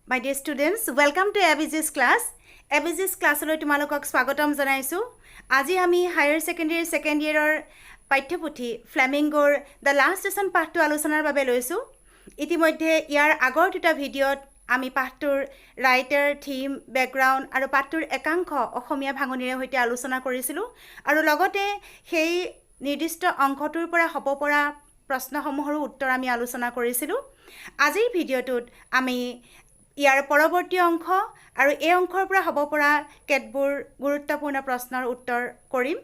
My dear students, welcome to ABG's class. ABG's classলৈ তোমালোকক স্বাগতম জনাইছো। আজি আমি হায়াৰ সেকেন্ডাৰী সেকেন্ড ইয়াৰৰ পাঠ্যপুথি ফ্লেমিংগোৰ দ্য লাষ্ট লেসন পাঠটো আলোচনাৰ বাবে লৈছো। ইতিমধ্যে ইয়াৰ আগৰ দুটা ভিডিঅ'ত আমি পাঠটোৰ ৰাইটাৰ, থিম, বেকগ্ৰাউণ্ড আৰু পাঠটোৰ একাংশ অসমীয়া ভাঙনিৰে সৈতে আলোচনা কৰিছিলোঁ আৰু লগতে সেই নিৰ্দিষ্ট অংশটোৰ পৰা হ'ব পৰা প্ৰশ্নসমূহৰো উত্তৰ আমি আলোচনা কৰিছিলোঁ। আজিৰ ভিডিঅ'টোত আমি ইয়াৰ পৰৱৰ্তী অংশ আৰু এই অংশৰ পৰা হ'ব পৰা কেতবোৰ গুৰুত্বপূৰ্ণ প্ৰশ্নৰ উত্তৰ কৰিম।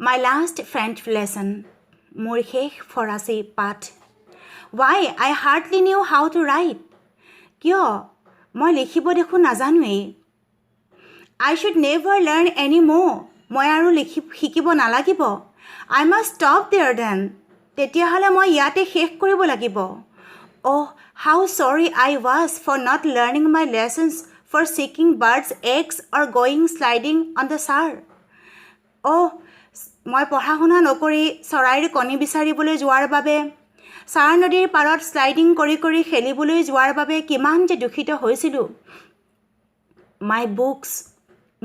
My last French lesson, মোৰ শেষ ফৰাচী পাঠ। Why? I hardly knew how to write. কিয়? মই লিখিব দেখোন নাজানোৱেই। I should never learn any more. মই আৰু শিকিব নালাগিব। I must stop there then. তেতিয়াহ'লে মই ইয়াতে শেষ কৰিব লাগিব। Oh, how sorry I was for not learning my lessons for seeking birds' eggs or going sliding on the Saar. Oh, মই পঢ়া শুনা নকৰি চৰাইৰ কণী বিচাৰিবলৈ যোৱাৰ বাবে, সাৰ নদীৰ পাৰত স্লাইডিং কৰি কৰি খেলিবলৈ যোৱাৰ বাবে কিমান যে দুখিত হৈছিলোঁ। My books,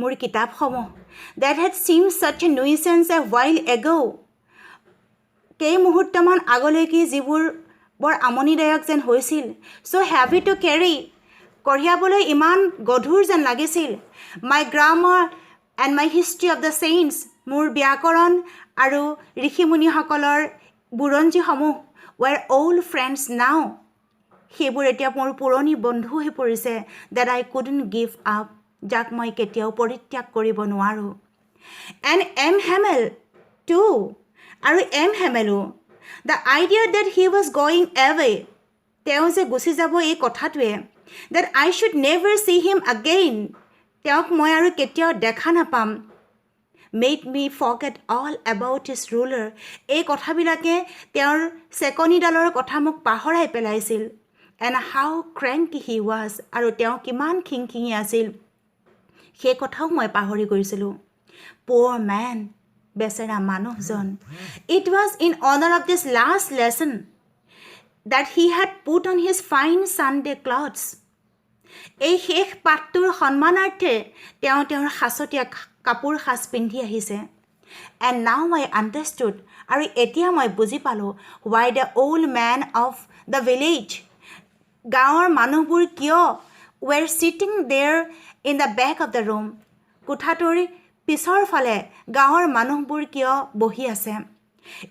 মোৰ কিতাপসমূহ, that had seemed such a nuisance a while ago. কেই মুহূৰ্তমান আগলৈকে যিবোৰ বৰ আমনিদায়ক যেন হৈছিল। So heavy to carry, কঢ়িয়াবলৈ ইমান গধুৰ যেন লাগিছিল। My grammar and my history of the saints, মোৰ ব্যাকৰণ আৰু ঋষিমুনিসকলৰ বুৰঞ্জীসমূহ were old friends now. সেইবোৰ এতিয়া মোৰ পুৰণি বন্ধু হৈ পৰিছে। That I couldn't give up, যাক মই কেতিয়াও পৰিত্যাগ কৰিব নোৱাৰোঁ। And M. Hamel too, আৰু M. Hamelও, the idea that he was going away, তেওঁ যে গুচি যাব এই কথাটোৱে, that I should never see him again, তেওঁক মই আৰু কেতিয়াও দেখা নাপাম, made me forget all about his ruler, এই কথাবিলাকে তেওঁৰ চেকনিডালৰ কথা মোক পাহৰাই পেলাইছিল। And how cranky he was, আৰু তেওঁ কিমান খিংখিঙি আছিল সেই কথাও মই পাহৰি গৈছিলোঁ। Poor man, বেচেৰা মানুহজন। It was in honor of this last lesson that he had put on his fine Sunday clothes. এই শেষ পাঠটোৰ সন্মানাৰ্থে তেওঁ তেওঁৰ সাঁচতীয়া কাপোৰ সাজ পিন্ধি আহিছে। And now I understood, আৰু এতিয়া মই বুজি পালোঁ, why the old man of the village, গাঁৱৰ মানুহবোৰ কিয় were sitting there in the back of the room, কোঠাটোৰ পিছৰ ফালে গাঁৱৰ মানুহবোৰ কিয় বহি আছে।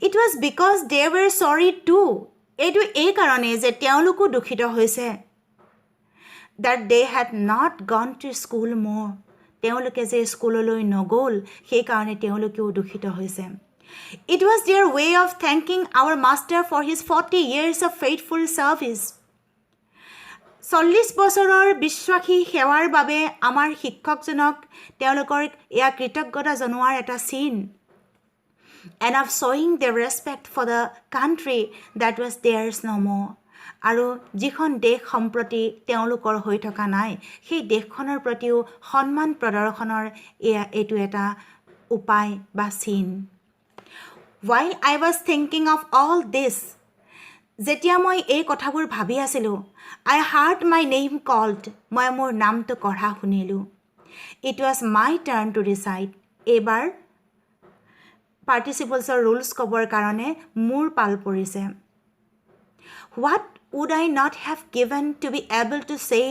It was because they were sorry too, এইটো এই কাৰণেই যে তেওঁলোকো দুখিত হৈছে। That they had not gone to school more, তেওঁলোকে যে স্কুললৈ নগ'ল সেইকাৰণে তেওঁলোকেও দুখিত হৈছে। It was their way of thanking our master for his 40 years of faithful service. 40 বছৰৰ বিশ্বাসী সেৱাৰ বাবে আমাৰ শিক্ষকজনক তেওঁলোকৰ এয়া কৃতজ্ঞতা জনোৱাৰ এটা চিন। And of showing their respect for the country that was theirs no more, আৰু যিখন দেশ সম্প্ৰতি তেওঁলোকৰ হৈ থকা নাই সেই দেশখনৰ প্ৰতিও সন্মান প্ৰদৰ্শনৰ এইটো এটা উপায় বা চিন। While I was thinking of all this, যেতিয়া মই এই কথাবোৰ ভাবি আছিলোঁ, I heard my name called, মই মোৰ নামটো পঢ়া শুনিলোঁ। It was my turn to recite, এইবাৰ পাৰ্টিচিপলছৰ ৰুলছ ক'বৰ কাৰণে মোৰ পাল পৰিছে। What would I not have given to be able to say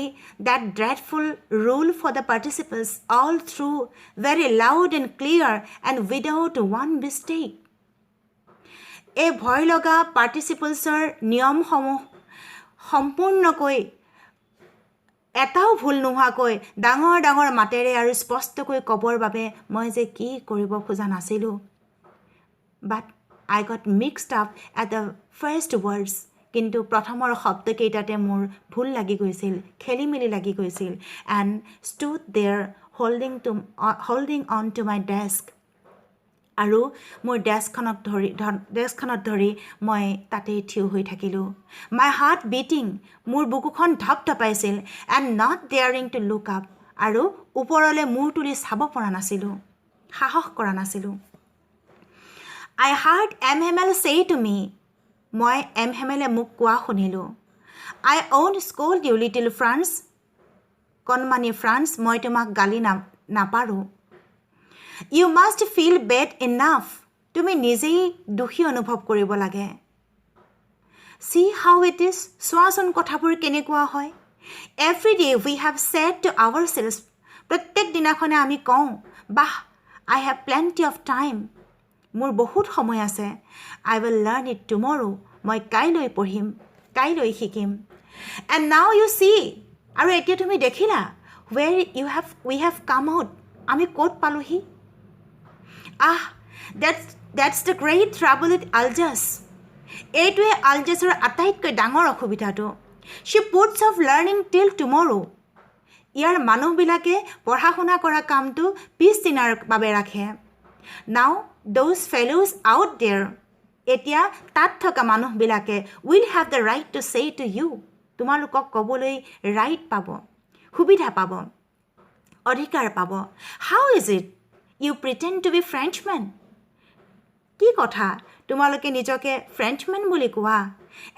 that dreadful rule for the participles all through, very loud and clear and without one mistake? এই ভয় লগা পাৰ্টিচিপলছৰ নিয়মসমূহ সম্পূৰ্ণকৈ এটাও ভুল নোহোৱাকৈ ডাঙৰ ডাঙৰ মাতেৰে আৰু স্পষ্টকৈ ক'বৰ বাবে মই যে কি কৰিব খোজা নাছিলোঁ। But I got mixed up at the first words, কিন্তু প্ৰথমৰ শব্দকেইটাতে মোৰ ভুল লাগি গৈছিল, খেলি মেলি লাগি গৈছিল। And stood there holding on to my desk, আৰু মোৰ ডেস্কখনত ধৰি মই তাতেই থিয় হৈ থাকিলোঁ। My heart beating, মোৰ বুকুখন ধপ ধপাইছিল। And not daring to look up, আৰু ওপৰলৈ মূৰ তুলি চাব পৰা নাছিলোঁ সাহস কৰা নাছিলোঁ I heard MML say to me মই MML মোক কোৱা শুনিলোঁ I won't scold you little France কণমানি ফ্ৰান্স মই তোমাক গালি নাপাৰোঁ You must feel bad enough তুমি নিজেই দুখী অনুভৱ কৰিব লাগে See how it is চোৱাচোন কথাবোৰ কেনেকুৱা হয় Every day we have said to ourselves প্ৰত্যেক দিনাখনে আমি কওঁ বাহ I have plenty of time মোৰ বহুত সময় আছে I will learn it tomorrow মই কাইলৈ পঢ়িম কাইলৈ শিকিম And now you see আৰু এতিয়া তুমি দেখিলা where we have come out আমি ক'ত পালোহি that's the great trouble with Algiers এইটোৱে আলজাছৰ আটাইতকৈ ডাঙৰ অসুবিধাটো She puts off learning till tomorrow ইয়াৰ মানুহবিলাকে পঢ়া শুনা কৰা কামটো পিছদিনাৰ বাবে ৰাখে Now those fellows out there এতিয়া তাত থকা মানুহবিলাকে will have the right to say to you তোমালোকক ক'বলৈ ৰাইট পাব সুবিধা পাব অধিকাৰ পাব How is it you pretend to be Frenchman কি কথা তোমালোকে নিজকে ফ্ৰেঞ্চমেন বুলি কোৱা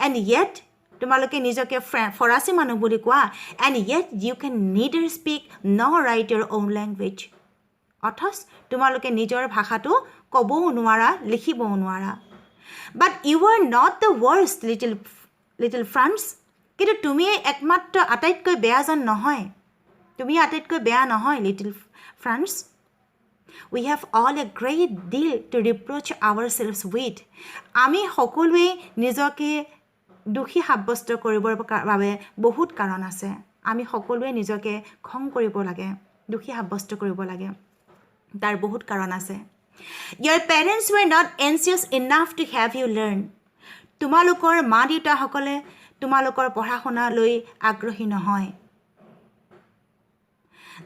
and yet তোমালোকে নিজকে ফৰাসী মানুহ বুলি কোৱা and yet you can neither speak nor write your own language অথচ তোমালোকে নিজৰ ভাষাটো ক'বও নোৱাৰা লিখিবও নোৱাৰা but you are not the worst little France কিন্তু তুমি একমাত্ৰ আটাইতকৈ বেয়াজন নহয় তুমি আটাইতকৈ বেয়া নহয় little France We have all a great deal to reproach ourselves with আমি সকলোৱে নিজকে দুখী সাব্যস্ত কৰিবৰ বাবে বহুত কাৰণ আছে আমি সকলোৱে নিজকে খং কৰিব লাগে দুখী সাব্যস্ত কৰিব লাগে তাৰ বহুত কাৰণ আছে Your parents were not anxious enough to have you learn তোমালোকৰ মা দেউতাসকলে তোমালোকৰ পঢ়া শুনা লৈ আগ্ৰহী নহয়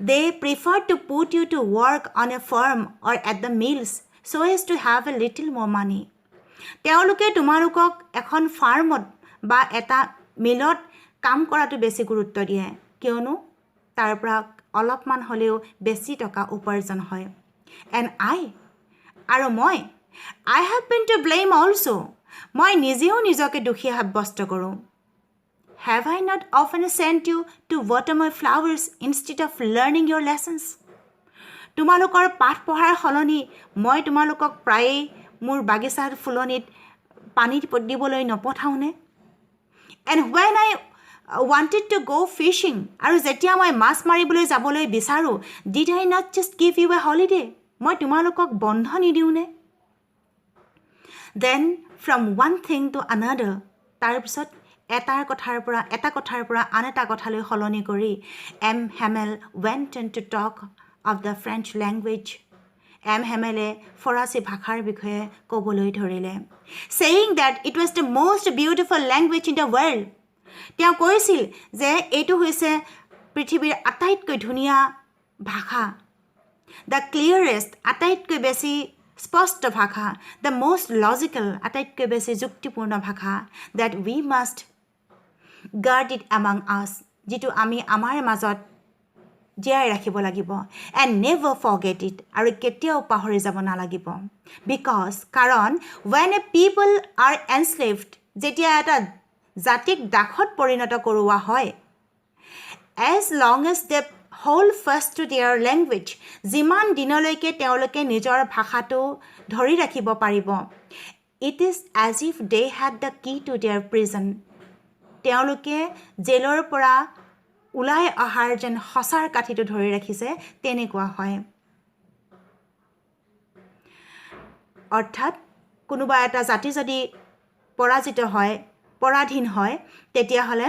They prefer to put you to work on a farm or at the mills so as to have a little more money. তেওঁলোকে তোমালোকক এখন ফাৰ্মত বা এটা মিলত কাম কৰাটো বেছি গুৰুত্ব দিয়ে কিয়নো তাৰ পৰা অলপমান হ'লেও বেছি টকা উপাৰ্জন হয় And আৰু মই I have been to blame also মই নিজেও নিজকে দুখী সাব্যস্ত কৰোঁ Have I not often sent you to water my flowers instead of learning your lessons? তোমালোকৰ পাঠ পঢ়াৰ সলনি মই তোমালোকক প্ৰায়ে মোৰ বাগিচাৰ ফুলনিত পানী দিবলৈ নপঠাওনে And when I wanted to go fishing আৰু যেতিয়া মই মাছ মাৰিবলৈ যাবলৈ বিচাৰো Did I not just give you a holiday? মই তোমালোকক বন্ধ নিদিওনে Then from one thing to another তাৰপিছত এটা কথাৰ পৰা আন এটা কথালৈ সলনি কৰি M. Hamel went on to talk of the French language. M. Hamele ফৰাচী ভাষাৰ বিষয়ে ক'বলৈ ধৰিলে saying that it was the most beautiful language in the world. তেওঁ কৈছিল যে এইটো হৈছে পৃথিৱীৰ আটাইতকৈ ধুনীয়া ভাষা the clearest আটাইতকৈ বেছি স্পষ্ট ভাষা the most logical আটাইতকৈ বেছি যুক্তিপূৰ্ণ ভাষা that we must guard it among us যিটো আমি আমাৰ মাজত জীয়াই ৰাখিব লাগিব and never forget it আৰু কেতিয়াও পাহৰি যাব নালাগিব because কাৰণ when a people are enslaved যেতিয়া এটা জাতিক দাসত পৰিণত কৰোৱা হয় as long as they hold fast to their language যিমান দিনলৈকে তেওঁলোকে নিজৰ ভাষাটো ধৰি ৰাখিব পাৰিব it is as if they had the key to their prison তেওঁলোকে জেলৰ পৰা উলাই অহাৰ যেন হসাৰ কাঠিটো ধৰি ৰাখিছে তেনেকুৱা হয় অৰ্থাৎ কোনোবা এটা জাতি যদি পৰাজিত হয় পৰাধীন হয় তেতিয়াহলে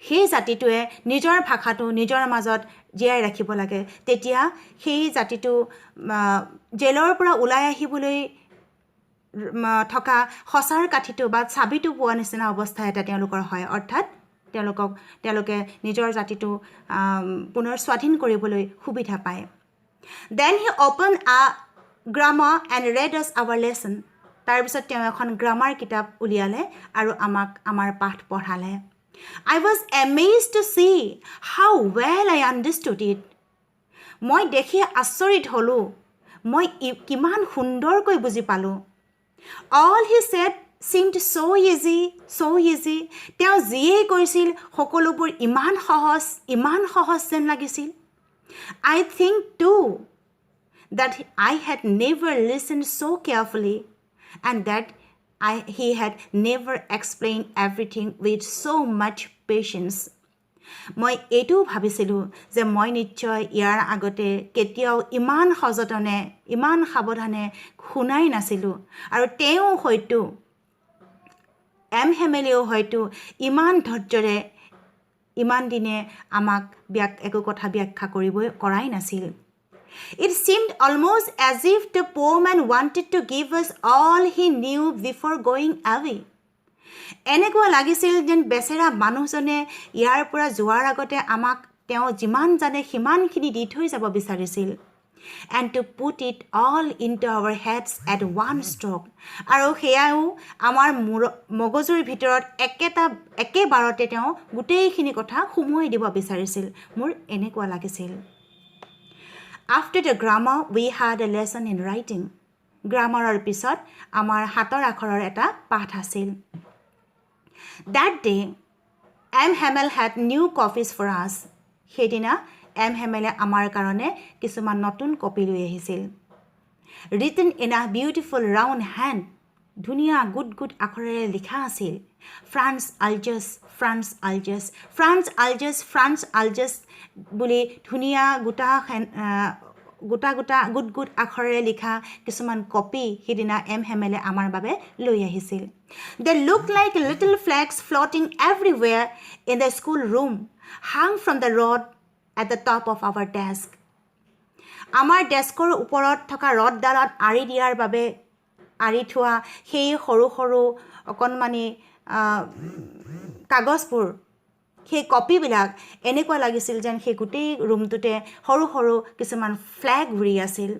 সেই জাতিটোৱে নিজৰ ভাষাটো নিজৰ মাজত জীয়াই ৰাখিব লাগে তেতিয়া সেই জাতিটো জেলৰ পৰা উলাই আহিবলৈ থকা হসাৰ কাঠিটো বা চাবিটো পোৱা নিচিনা অৱস্থা এটা তেওঁলোকৰ হয় অৰ্থাৎ তেওঁলোকে নিজৰ জাতিটো পুনৰ স্বাধীন কৰিবলৈ সুবিধা পায় Then he opened a grammar and read us our lesson তাৰ পিছত তেওঁ এখন গ্ৰামাৰ কিতাপ উলিয়ালে আৰু আমাক আমাৰ পাঠ পঢ়ালে I was amazed to see how well I understood it. মই দেখি আচৰিত হ'লোঁ মই কিমান সুন্দৰকৈ বুজি পালোঁ. All he said seemed so easy. তেওঁ যিয়েই কৈছিল সকলোবোৰ ইমান সহজ যেন লাগিছিল. I think too that I had never listened so carefully and that he had never explained everything with so much patience. মই এইটো ভাবিছিলোঁ যে মই নিশ্চয় ইয়াৰ আগতে কেতিয়াও ইমান সযতনে ইমান সাৱধানে শুনাই নাছিলোঁ আৰু তেওঁ হয়তো হেমেলেও হয়তো ইমান ধৈৰ্যৰে ইমান দিনে আমাক একো কথা ব্যাখ্যা কৰাই নাছিল. It seemed almost as if the poor man wanted to give us all he knew before going away. এনেকুৱা লাগিছিল যেন বেচেৰা মানুহজনে ইয়াৰ পৰা যোৱাৰ আগতে আমাক তেওঁ যিমান জানে সিমানখিনি দি থৈ যাব বিচাৰিছিল. And to put it all into our heads at one stroke. আৰু সেয়াও আমাৰ মগজুৰ ভিতৰত একেবাৰতে তেওঁ গোটেইখিনি কথা সুমুৱাই দিব বিচাৰিছিল. মোৰ এনেকুৱা লাগিছিল. After the grammar, we had a lesson in writing. গ্ৰামাৰৰ পিছত আমাৰ হাতৰ আখৰৰ এটা পাঠ আছিল. That day, M. Hamel had new copies for us. সেইদিনা M. Hamel আমাৰ কাৰণে কিছুমান নতুন কপি লৈ আহিছিল. Written in a beautiful round hand. ধুনীয়া গুড আখৰেৰে লিখা আছিল. France Algiers বুলি ধুনীয়া গোটা গুড আখৰেৰে লিখা কিছুমান কপি সেইদিনা M. Hamel আমাৰ বাবে লৈ আহিছিল. They looked like little flags floating everywhere in the school room, hung from the rod at the top of our desk. আমাৰ ডেস্কৰ ওপৰত থকা ৰডডালত আঁৰি দিয়াৰ বাবে আঁৰি থোৱা সেই সৰু অকণমানি কাগজবোৰ সেই কপিবিলাক এনেকুৱা লাগিছিল যেন সেই গোটেই ৰুমটোতে সৰু কিছুমান ফ্লেগ উৰি আছিল.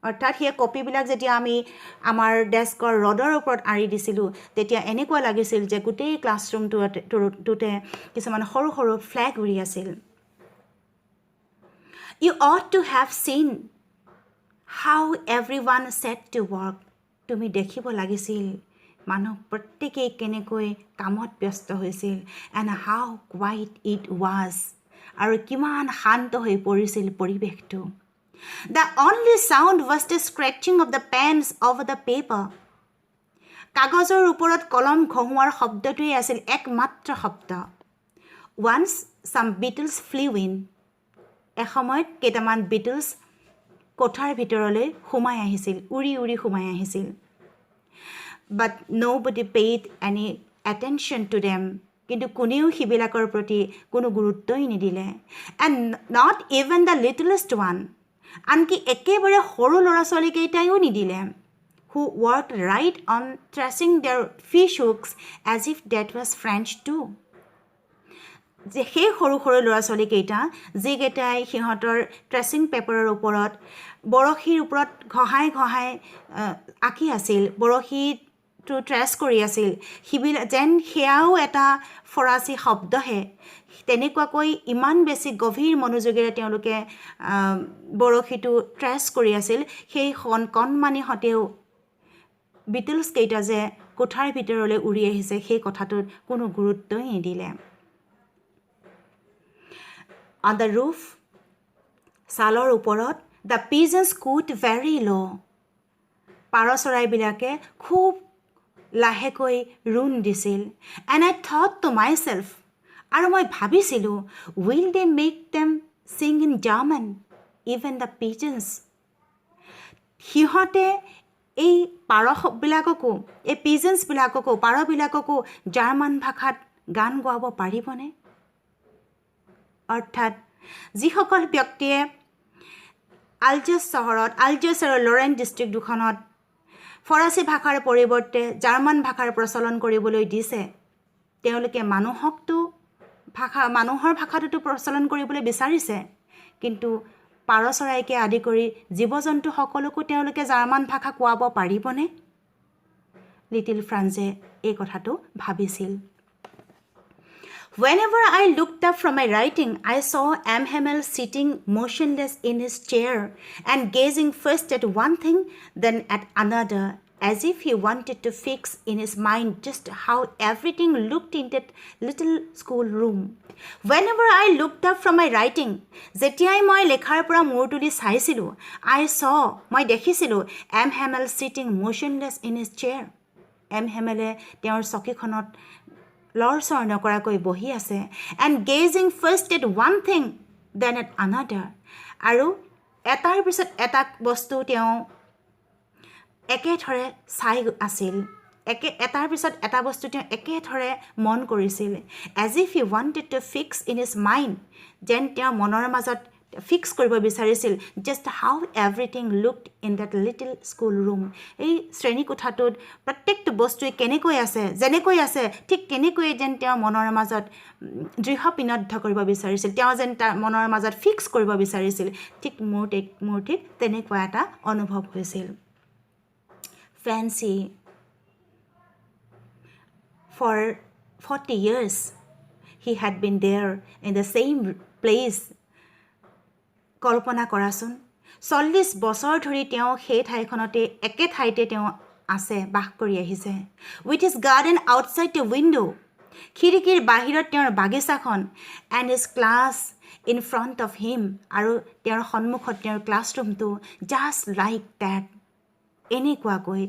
অৰ্থাৎ সেই কপিবিলাক যেতিয়া আমি আমাৰ ডেস্কৰ ৰডৰ ওপৰত আঁৰি দিছিলোঁ তেতিয়া এনেকুৱা লাগিছিল যে গোটেই ক্লাছৰুমটোতে কিছুমান সৰু ফ্লেগ উৰি আছিল. You ought to have seen how everyone set to work. তুমি দেখিব লাগিছিল মানুহ প্ৰত্যেকেই কেনেকৈ কামত ব্যস্ত হৈছিল. And how quiet it was. আৰু কিমান শান্ত হৈ পৰিছিল পৰিৱেশটো. The only sound was the scratching of the pens over the paper. কাগজৰ ওপৰত কলম ঘঁহুৱাৰ শব্দটোৱেই আছিল একমাত্ৰ শব্দ. Once some beetles flew in. এসময়ত কেইটামান বিটলছ কোঠাৰ ভিতৰলৈ সোমাই আহিছিল, উৰি সোমাই আহিছিল. But nobody paid any attention to them. কিন্তু কোনেও সিবিলাকৰ প্ৰতি কোনো গুৰুত্বই নিদিলে. And not even the littlest one. আনকি একেবাৰে সৰু ল'ৰা ছোৱালীকেইটাইও নিদিলে. Who worked right on tracing their fish hooks as if that was French too. যে সেই সৰু ল'ৰা ছোৱালীকেইটা যিকেইটাই সিহঁতৰ ট্ৰেচিং পেপাৰৰ ওপৰত বৰশীৰ ওপৰত ঘঁহাই আঁকি আছিল, বৰশীটো ট্ৰেছ কৰি আছিল, যেন সেয়াও এটা ফৰাচী শব্দহে. তেনেকুৱাকৈ ইমান বেছি গভীৰ মনোযোগেৰে তেওঁলোকে বৰশীটো ট্ৰেছ কৰি আছিল. সেই কণমানিহঁতেও বিটলছকেইটা যে কোঠাৰ ভিতৰলৈ উৰি আহিছে সেই কথাটোত কোনো গুৰুত্বই নিদিলে. On the roof, ছালৰ ওপৰত, the pigeons cooed very low. পাৰ চৰাইবিলাকে খুব লাহেকৈ ৰুণ দিছিল. And I thought to myself, আৰু মই ভাবিছিলোঁ, will they make them sing in German, even the pigeons? সিহঁতে এই পাৰবিলাককো, এই পিজেন্সবিলাককো, পাৰবিলাককো জাৰ্মান ভাষাত গান গোৱাব পাৰিবনে? অৰ্থাৎ যিসকল ব্যক্তিয়ে আলজাছ চহৰত, আলজাছ আৰু লৰেন ডিষ্ট্ৰিক্ট দুখনত ফৰাচী ভাষাৰ পৰিৱৰ্তে জাৰ্মান ভাষাৰ প্ৰচলন কৰিবলৈ দিছে, তেওঁলোকে মানুহৰ ভাষাটোতো প্ৰচলন কৰিবলৈ বিচাৰিছে, কিন্তু পাৰ চৰাইকে আদি কৰি জীৱ জন্তু সকলোকো তেওঁলোকে জাৰ্মান ভাষা কোৱাব পাৰিবনে? লিটিল ফ্ৰান্সে এই কথাটো ভাবিছিল. Whenever I looked up from my writing, I saw M. Hamel sitting motionless in his chair and gazing first at one thing, then at another, as if he wanted to fix in his mind just how everything looked in that little schoolroom. Whenever I looked up from my writing, যেতিয়াই মই লেখাৰ পৰা মূৰ তুলি চাইছিলোঁ, মই দেখিছিলোঁ M. Hamel sitting motionless in his chair. M. Hamele তেওঁৰ চকীখনত লৰচৰ নকৰাকৈ বহি আছে and gazing first at one thing, then at another. আৰু এটাৰ পিছত এটা বস্তু তেওঁ একেথৰে চাই আছিল, এটাৰ পিছত এটা বস্তু তেওঁ একেথৰে মন কৰিছিল, as if he wanted to fix in his mind, যেন তেওঁ মনৰ মাজত ফিক্স কৰিব বিচাৰিছিল just how everything looked in that little school room. এই শ্ৰেণী কোঠাটোত প্ৰত্যেকটো বস্তুৱে কেনেকৈ আছে, যেনেকৈ আছে ঠিক তেনেকৈ যেন তেওঁ মনৰ মাজত দৃঢ় পিনদ্ধ কৰিব বিচাৰিছিল, তেওঁ যেন তাৰ মনৰ মাজত ফিক্স কৰিব বিচাৰিছিল, ঠিক মোৰ ঠিক তেনেকুৱা এটা অনুভৱ হৈছিল. Fancy for 40 years he had been there in the same place. কল্পনা কৰাচোন 40 বছৰ ধৰি তেওঁ সেই ঠাইখনতে একে ঠাইতে তেওঁ আছে, বাস কৰি আহিছে. With his garden outside the window, খিৰিকীৰ বাহিৰত তেওঁৰ বাগিচাখন, and his class in front of him, আৰু তেওঁৰ সন্মুখত তেওঁৰ ক্লাছৰুমটো, just like that. এনেকুৱাকৈ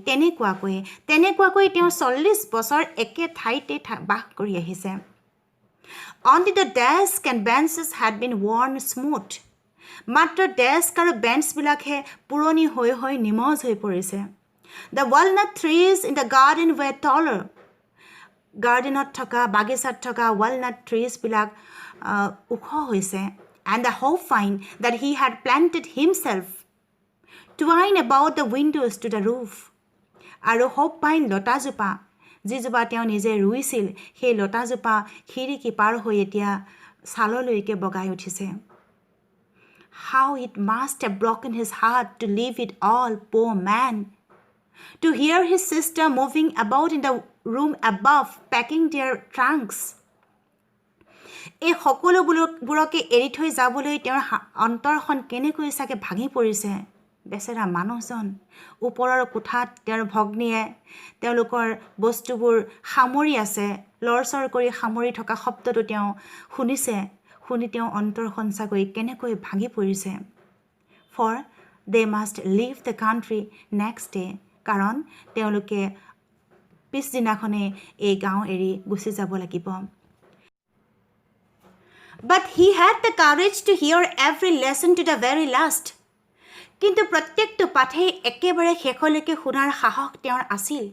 তেওঁ 40 বছৰ একে ঠাইতে বাস কৰি আহিছে. Only the desk and benches had been worn smooth. মাত্ৰ ডেস্ক আৰু বেঞ্চবিলাকহে পুৰণি হৈ নিমজ হৈ পৰিছে. The walnut trees in the garden were taller. গাৰ্ডেনত থকা বাগিচাত থকা walnut treesবিলাক ওখ হৈছে. And the hopvine that he had planted himself twined about the windows to the roof. আৰু hopvine লতাজোপা যিজোপা তেওঁ নিজে ৰুইছিল, সেই লতাজোপা খিৰিকী পাৰ হৈ এতিয়া ছাললৈকে বগাই উঠিছে. How it must have broken his heart to leave it all, poor man. To hear his sister moving about in the room above, packing their trunks. এই সকলোবোৰকে এৰি থৈ যাবলৈ তেওঁৰ অন্তৰখন কেনেকৈ চাগে ভাঙি পৰিছে. বেচেৰা মানুহজন ওপৰৰ কোঠাত তেওঁৰ ভগ্নীয়ে তেওঁলোকৰ বস্তুবোৰ সামৰি আছে, লৰচৰ কৰি সামৰি থকা শব্দটো তেওঁ শুনিছে. শুনি তেওঁ অন্তৰখন চাগৈ কেনেকৈ ভাঙি পৰিছে. For they must leave the country next day. কাৰণ তেওঁলোকে পিছদিনাখনে এই গাঁও এৰি গুচি যাব লাগিব. But he had the courage to hear every lesson to the very last. কিন্তু প্ৰত্যেকটো পাঠেই একেবাৰে শেষলৈকে শুনাৰ সাহস তেওঁৰ আছিল.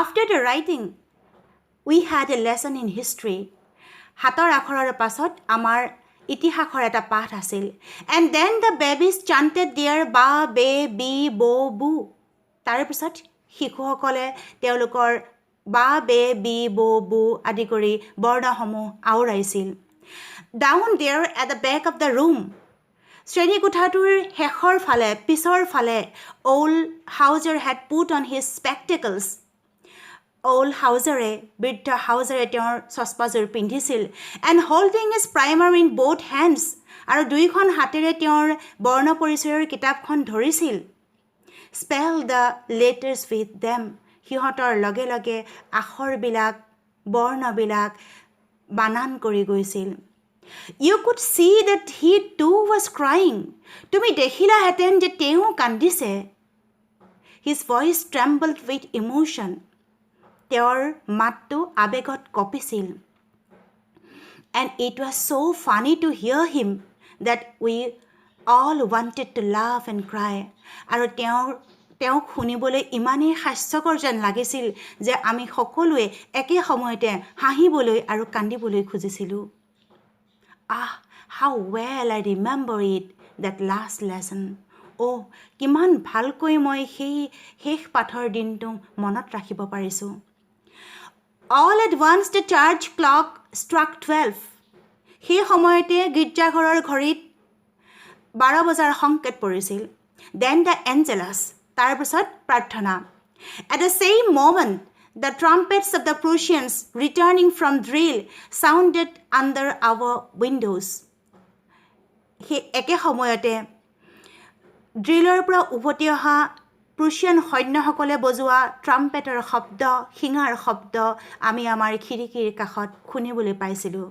After the writing, we had a lesson in history. হাতৰ আখৰৰ পাছত আমাৰ ইতিহাসৰ এটা পাঠ আছিল. And then the babies chanted their ba, be, bi, bo, bu. তাৰ পিছত শিশুসকলে তেওঁলোকৰ বা, বে, বি, বো, বু আদি কৰি বৰ্ণসমূহ আওৰাইছিল. Down there at the back of the room, শ্ৰেণী কোঠাটোৰ শেষৰ ফালে, পিছৰ ফালে, old Hauser had put on his spectacles. Old Hauserয়ে, বৃদ্ধ হাউজাৰে তেওঁৰ চশমাযোৰ পিন্ধিছিল. And holding his primer in both hands, আৰু দুইখন হাতেৰে তেওঁৰ বৰ্ণ পৰিচয়ৰ কিতাপখন ধৰিছিল. Spell the letters with them. সিহঁতৰ লগে লগে আখৰবিলাক, বৰ্ণবিলাক বানান কৰি গৈছিল. You could see that he too was crying. তুমি দেখিলাহেঁতেন যে তেওঁ কান্দিছে. His voice trembled with emotion. তেওঁৰ মাতটো আবেগত কঁপিছিল. And it was so funny to hear him that we all wanted to laugh and cry. আৰু তেওঁক শুনিবলৈ ইমানেই হাস্যকৰ যেন লাগিছিল যে আমি সকলোৱে একে সময়তে হাঁহিবলৈ আৰু কান্দিবলৈ খুজিছিলোঁ. How well I remember it, that last lesson. কিমান ভালকৈ মই সেই শেষ পাঠৰ দিনটো মনত ৰাখিব পাৰিছোঁ. All at once the church clock struck 12. সেই সময়তে গীৰ্জাঘৰৰ ঘড়ীত 12 বজাৰ সংকেত পৰিছিল. Then the Angelus, তাৰ পিছত প্ৰাৰ্থনা. At the same moment, The trumpets of the Prussians returning from drill sounded under our windows. সেই একে সময়তে ড্ৰিলৰ পৰা উভতি অহা প্ৰুছিয়ান সৈন্যসকলে বজোৱা ট্ৰাম্পেটৰ শব্দ, শিঙাৰ শব্দ আমি আমাৰ খিৰিকীৰ কাষত শুনিবলৈ পাইছিলোঁ।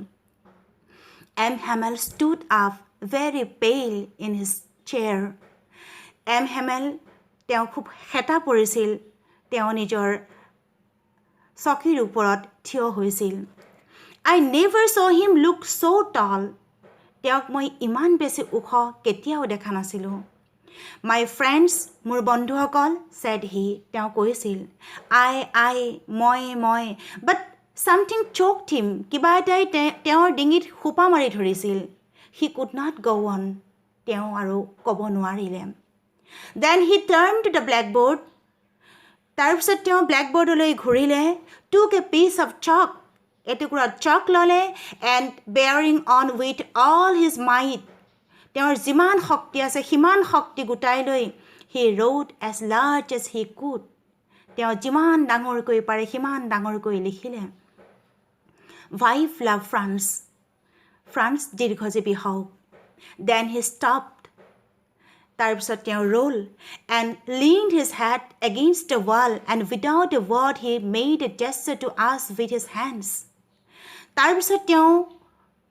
M. Hamel stood up very pale in his chair. M. Hamel তেওঁ খুব হেতা পৰিছিল, তেওঁ নিজৰ চকীৰ ওপৰত থিয় হৈছিল। I never saw him look so tall. তেওঁক মই ইমান বেছি ওখ কেতিয়াও দেখা নাছিলোঁ। My friends, মোৰ বন্ধুসকল, said he, তেওঁ কৈছিল। মই, but something choked him. কিবা এটাই তেওঁৰ ডিঙিত খোপা মাৰি ধৰিছিল। He could not go on. তেওঁ আৰু ক'ব নোৱাৰিলে। Then he turned to the blackboard. তাৰপিছত তেওঁ ব্লেকবোৰ্ডলৈ ঘূৰিলে, took a piece of chalk, এটুকুৰা চক ল'লে, and bearing on with all his might, তেওঁৰ যিমান শক্তি আছে সিমান শক্তি গোটাই লৈ he wrote as large as he could. তেওঁ যিমান ডাঙৰকৈ পাৰে সিমান ডাঙৰকৈ লিখিলে। Wife love France. France দীৰ্ঘজীৱী হওক। Then he stopped. তাৰপিছত তেওঁ ৰ'ল and leaned his head against the wall and without a word he made a gesture to us with his hands. তাৰপিছত তেওঁ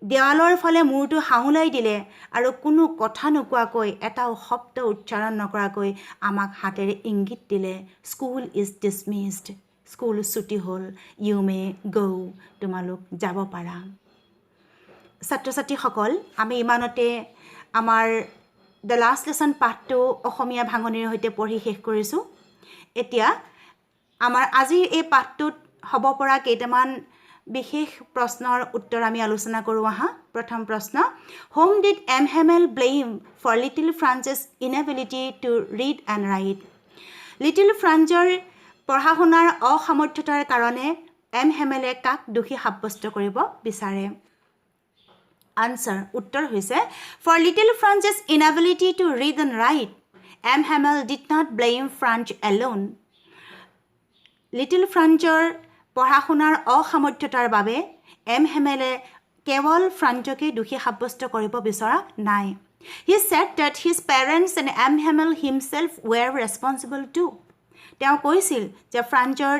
দেৱালৰ ফালে মূৰটো হাঁউলাই দিলে আৰু কোনো কথা নোকোৱাকৈ এটাও শব্দ উচ্চাৰণ নকৰাকৈ আমাক হাতেৰে ইংগিত দিলে, স্কুল ইজ ডিছমিছড, স্কুল ছুটি হ'ল, ইউ মে গো, তোমালোক যাব পাৰা। ছাত্ৰ ছাত্ৰীসকল, আমি ইমানতে আমাৰ দ্য লাষ্ট লেছন পাঠটো অসমীয়া ভাঙনিৰ সৈতে পঢ়ি শেষ কৰিছোঁ। এতিয়া আমাৰ আজিৰ এই পাঠটোত হ'ব পৰা কেইটামান বিশেষ প্ৰশ্নৰ উত্তৰ আমি আলোচনা কৰোঁ আহা। প্ৰথম প্ৰশ্ন, whom did M. Hamel blame for little France's inability to read and write? Little ফ্ৰান্সৰ পঢ়া শুনাৰ অসামৰ্থ্যতাৰ কাৰণে M. Hamel কাক দোষী সাব্যস্ত কৰিব বিচাৰে? আনসাৰ, উত্তৰ হৈছে, for little France's inability to read and write, M. Hamel did not blame France alone. Little ফ্ৰান্সৰ পঢ়া শুনাৰ অসামৰ্থ্যতাৰ বাবে M. Hamel কেৱল ফ্ৰান্সকে দোষী সাব্যস্ত কৰিব বিচৰা নাই। He said that his parents and M. Hamel himself were responsible too. তেওঁ কৈছিল যে ফ্ৰান্সৰ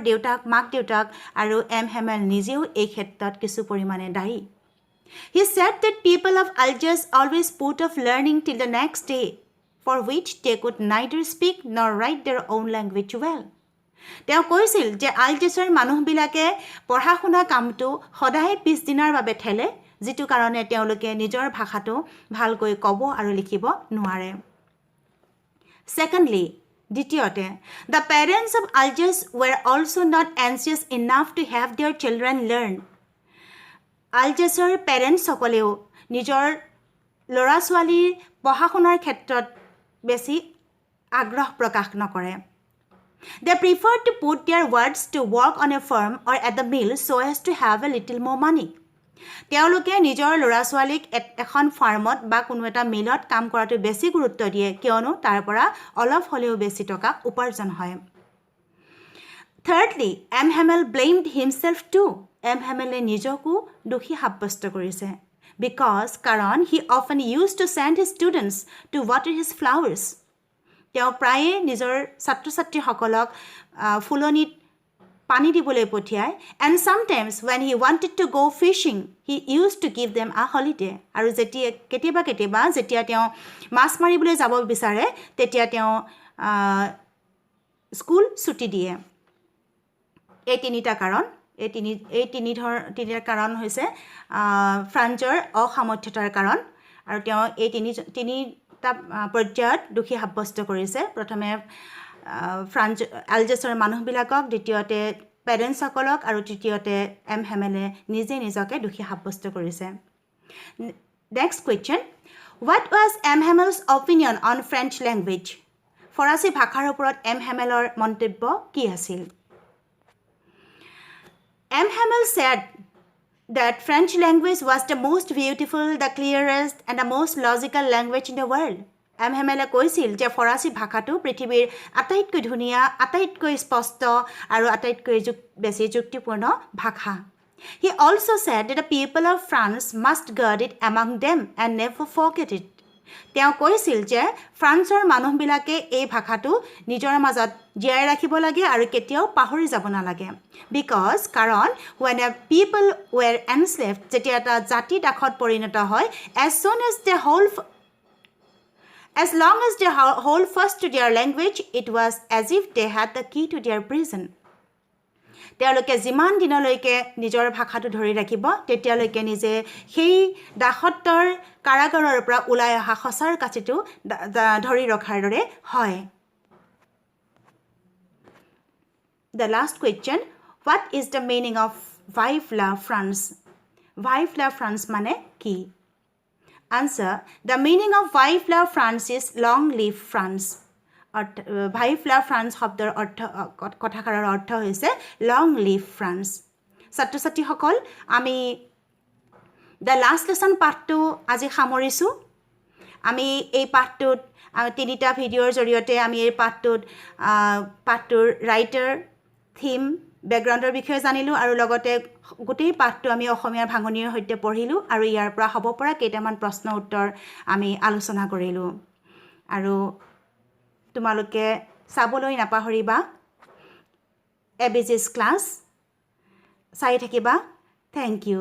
মাক দেউতাক আৰু M. Hamel নিজেও এই ক্ষেত্ৰত কিছু পৰিমাণে দায়ী। He said that people of Algiers always put off learning till the next day, for which they could neither speak nor write their own language well. তেওঁ কৈছিল যে আলজেছৰ মানুহবিলাকে পঢ়া শুনা কামটো সদায় পিছদিনাৰ বাবে ঠেলে, যিটো কাৰণে তেওঁলোকে নিজৰ ভাষাটো ভালকৈ ক'ব আৰু লিখিব নোৱাৰে। Secondly, দ্বিতীয়তে, the parents of Algiers were also not anxious enough to have their children learn. আলজেছৰ পেৰেণ্টছসকলেও নিজৰ ল'ৰা ছোৱালীৰ পঢ়া শুনাৰ ক্ষেত্ৰত বেছি আগ্ৰহ প্ৰকাশ নকৰে। They preferred to put their words to work on a farm or at the mill so as to have a little more money. তেওঁলোকে নিজৰ ল'ৰা ছোৱালীক এখন ফাৰ্মত বা কোনো এটা মিলত কাম কৰাটো বেছি গুৰুত্ব দিয়ে, কিয়নো তাৰ পৰা অলপ হ'লেও বেছি টকা উপাৰ্জন হয়। Thirdly, M. Hamel blamed himself too. M. Hamel নিজকো দোষী সাব্যস্ত কৰিছে। কাৰণ he often used to send his students to water his flowers. তেওঁ প্ৰায়ে নিজৰ ছাত্ৰ ছাত্ৰীসকলক ফুলনিত পানী দিবলৈ পঠিয়ায়, and sometimes when he wanted to go fishing, he used to give them a holiday. আৰু কেতিয়াবা যেতিয়া তেওঁ মাছ মাৰিবলৈ যাব বিচাৰে, তেতিয়া তেওঁ স্কুল ছুটি দিয়ে। এই তিনিটা কাৰণ হৈছে ফ্ৰান্সৰ অসামৰ্থ্যতাৰ কাৰণ, আৰু তেওঁ এই তিনিটা পৰ্যায়ত দোষী সাব্যস্ত কৰিছে। প্ৰথমে আলজেছৰ মানুহবিলাকক, দ্বিতীয়তে পেৰেণ্টছসকলক, আৰু তৃতীয়তে M. Hamel নিজে নিজকে দোষী সাব্যস্ত কৰিছে। Next question, what was M. Hamel's opinion on French language? ফৰাচী ভাষাৰ ওপৰত M. Hamelৰ মন্তব্য কি আছিল? M. Hamel said that French language was the most beautiful, the clearest, and the most logical language in the world. এম হেমেলে কৈছিল যে ফৰাচী ভাষাটো পৃথিৱীৰ আটাইতকৈ ধুনীয়া আটাইতকৈ স্পষ্ট আৰু আটাইতকৈ বেছি যুক্তিপূৰ্ণ ভাষা He also said that the people of France must guard it among them and never forget it. তেওঁ কৈছিল যে ফ্ৰান্সৰ মানুহবিলাকে এই ভাষাটো নিজৰ মাজত জীয়াই ৰাখিব লাগে আৰু কেতিয়াও পাহৰি যাব নালাগে বিকজ কাৰণ when a people were enslaved যেতিয়া এটা জাতি দাসত পৰিণত হয় as long as they hold fast to their language it was as if they had the key to their prison তেওঁলোকে যিমান দিনলৈকে নিজৰ ভাষাটো ধৰি ৰাখিব তেতিয়ালৈকে নিজে সেই দাসত্বৰ কাৰাগাৰৰ পৰা ওলাই অহা সঁচাৰ কাঠিটো ধৰি ৰখাৰ দৰে হয় The last question What is the meaning of Vive la France? Vive la France মানে কি Answer The meaning of Vive la France is Long live France Vive la France শব্দৰ অৰ্থ কথাকাৰৰ অৰ্থ হৈছে Long live France ছাত্ৰ-ছাত্ৰীসকল আমি The last lesson পাঠটো আজি সামৰিছো আমি এই পাঠটোত তিনিটা ভিডিঅ'ৰ জৰিয়তে আমি এই পাঠটোৰ ৰাইটাৰ থিম বেকগ্ৰাউণ্ডৰ বিষয়ে জানিলো আৰু লগতে গোটেই পাঠটো আমি অসমীয়া ভাঙনিৰ সৈতে পঢ়িলো আৰু ইয়াৰ পৰা হ'ব পৰা কেইটামান প্ৰশ্ন উত্তৰ আমি আলোচনা কৰিলো আৰু তোমালোকে চাবলৈ নাপাহৰিবা ABC's ক্লাছ চাই থাকিবা Thank you